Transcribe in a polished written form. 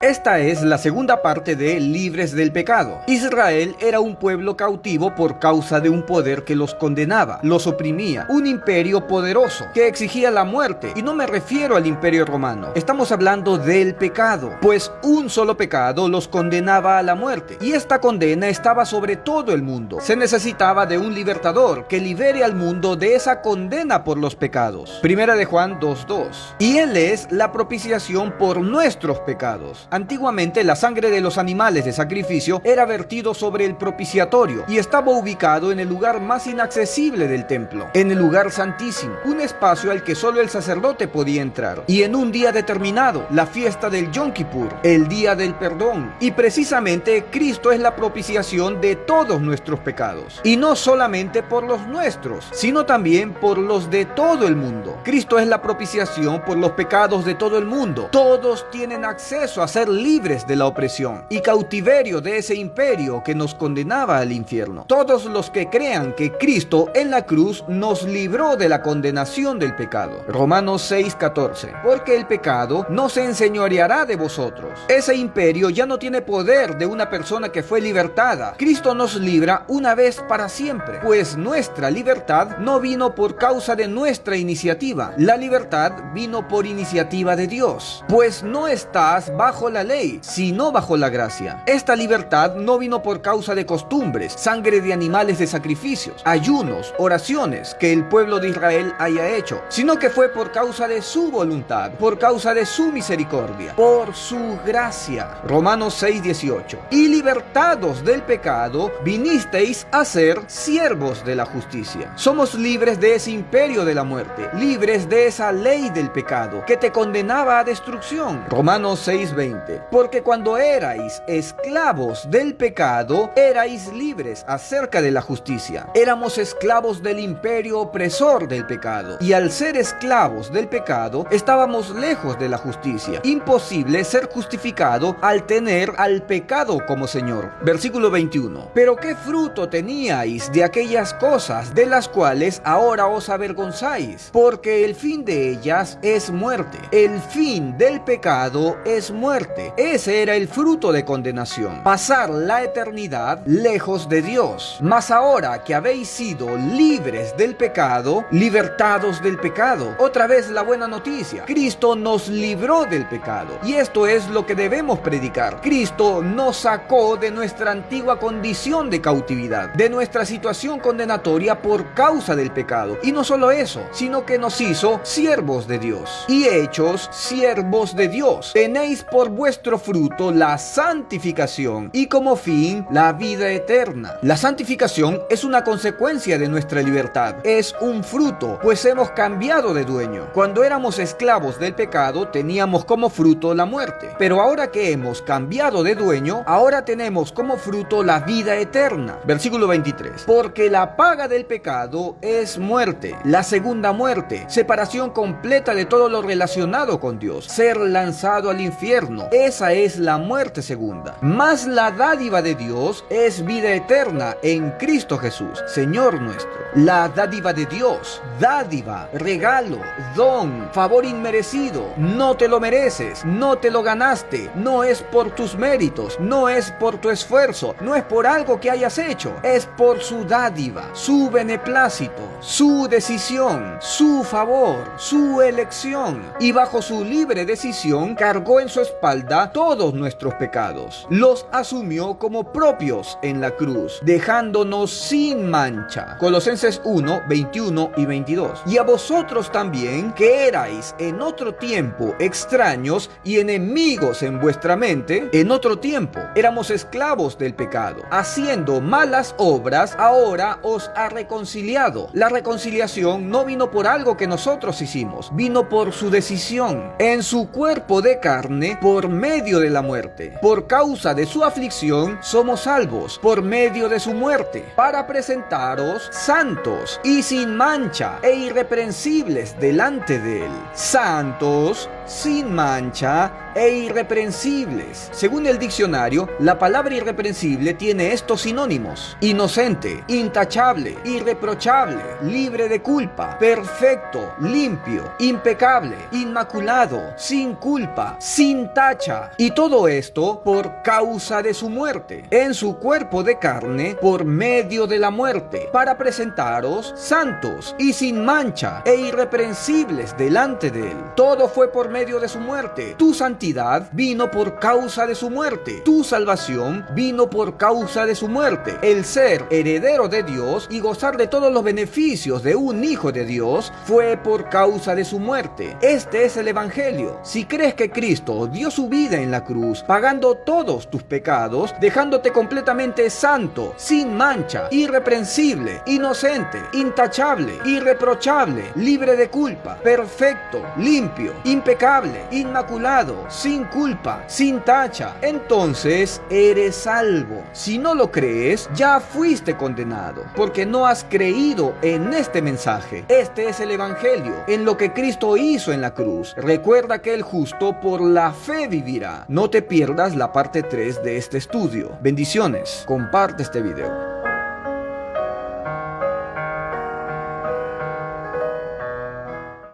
Esta es la segunda parte de Libres del Pecado. Israel era un pueblo cautivo por causa de un poder que los condenaba, los oprimía, un imperio poderoso que exigía la muerte. Y no me refiero al imperio romano, estamos hablando del pecado, pues un solo pecado los condenaba a la muerte. Y esta condena estaba sobre todo el mundo. Se necesitaba de un libertador que libere al mundo de esa condena por los pecados. Primera de Juan 2:2. Y Él es la propiciación por nuestros pecados. Antiguamente la sangre de los animales de sacrificio era vertido sobre el propiciatorio y estaba ubicado en el lugar más inaccesible del templo, en el lugar santísimo, un espacio al que solo el sacerdote podía entrar. Y en un día determinado, la fiesta del Yom Kippur, el día del perdón. Y precisamente Cristo es la propiciación de todos nuestros pecados. Y no solamente por los nuestros, sino también por los de todo el mundo. Cristo es la propiciación por los pecados de todo el mundo. Todos tienen acceso a ser libres de la opresión y cautiverio de ese imperio que nos condenaba al infierno. Todos los que crean que Cristo en la cruz nos libró de la condenación del pecado. Romanos 6:14. Porque el pecado no se enseñoreará de vosotros. Ese imperio ya no tiene poder de una persona que fue libertada. Cristo nos libra una vez para siempre, pues nuestra libertad no vino por causa de nuestra iniciativa. La libertad vino por iniciativa de Dios, pues no estás bajo la ley, sino bajo la gracia. Esta libertad no vino por causa de costumbres, sangre de animales de sacrificios, ayunos, oraciones que el pueblo de Israel haya hecho, sino que fue por causa de su voluntad, por causa de su misericordia, por su gracia. Romanos 6:18. Y libertados del pecado, vinisteis a ser siervos de la justicia. Somos libres de ese imperio de la muerte, libres de esa ley del pecado que te condenaba a destrucción. Romanos 6:20. Porque cuando erais esclavos del pecado, erais libres acerca de la justicia. Éramos esclavos del imperio opresor del pecado. Y al ser esclavos del pecado, estábamos lejos de la justicia. Imposible ser justificado al tener al pecado como Señor. Versículo 21. Pero ¿qué fruto teníais de aquellas cosas de las cuales ahora os avergonzáis? Porque el fin de ellas es muerte. El fin del pecado es muerte. Ese era el fruto de condenación, pasar la eternidad lejos de Dios. Mas ahora que habéis sido libres del pecado, libertados del pecado, otra vez la buena noticia: Cristo nos libró del pecado. Y esto es lo que debemos predicar. Cristo nos sacó de nuestra antigua condición de cautividad, de nuestra situación condenatoria por causa del pecado. Y no solo eso, sino que nos hizo siervos de Dios. Y hechos siervos de Dios, tenéis por vuestro fruto la santificación y como fin la vida eterna. La santificación es una consecuencia de nuestra libertad, es un fruto, pues hemos cambiado de dueño. Cuando éramos esclavos del pecado teníamos como fruto la muerte, pero ahora que hemos cambiado de dueño, ahora tenemos como fruto la vida eterna. Versículo 23. Porque la paga del pecado es muerte, la segunda muerte, separación completa de todo lo relacionado con Dios, ser lanzado al infierno. Esa es la muerte segunda. Mas la dádiva de Dios es vida eterna en Cristo Jesús, Señor nuestro. La dádiva de Dios, dádiva, regalo, don, favor inmerecido. No te lo mereces, no te lo ganaste, no es por tus méritos, no es por tu esfuerzo, no es por algo que hayas hecho, es por su dádiva, su beneplácito, su decisión, su favor, su elección. Y bajo su libre decisión cargó en su espalda todos nuestros pecados. Los asumió como propios en la cruz, dejándonos sin mancha. Colosenses 1:21 y 22. Y a vosotros también, que erais en otro tiempo extraños y enemigos en vuestra mente, en otro tiempo éramos esclavos del pecado, haciendo malas obras, ahora os ha reconciliado. La reconciliación no vino por algo que nosotros hicimos, vino por su decisión. En su cuerpo de carne, por medio de la muerte. Por causa de su aflicción somos salvos, por medio de su muerte, para presentaros santos y sin mancha e irreprensibles delante de él. Santos, sin mancha e irreprensibles. Según el diccionario, la palabra irreprensible tiene estos sinónimos: inocente, intachable, irreprochable, libre de culpa, perfecto, limpio, impecable, inmaculado, sin culpa, sin tacha tacha. Y todo esto por causa de su muerte, en su cuerpo de carne, por medio de la muerte, para presentaros santos y sin mancha e irreprensibles delante de él. Todo fue por medio de su muerte. Tu santidad vino por causa de su muerte. Tu salvación vino por causa de su muerte. El ser heredero de Dios y gozar de todos los beneficios de un hijo de Dios fue por causa de su muerte. Este es el evangelio. Si crees que Cristo dio su vida en la cruz, pagando todos tus pecados, dejándote completamente santo, sin mancha, irreprensible, inocente, intachable, irreprochable, libre de culpa, perfecto, limpio, impecable, inmaculado, sin culpa, sin tacha, entonces eres salvo. Si no lo crees, ya fuiste condenado, porque no has creído en este mensaje. Este es el evangelio, en lo que Cristo hizo en la cruz. Recuerda que el justo por la fe vivirá. No te pierdas la parte 3 de este estudio. Bendiciones. Comparte este video.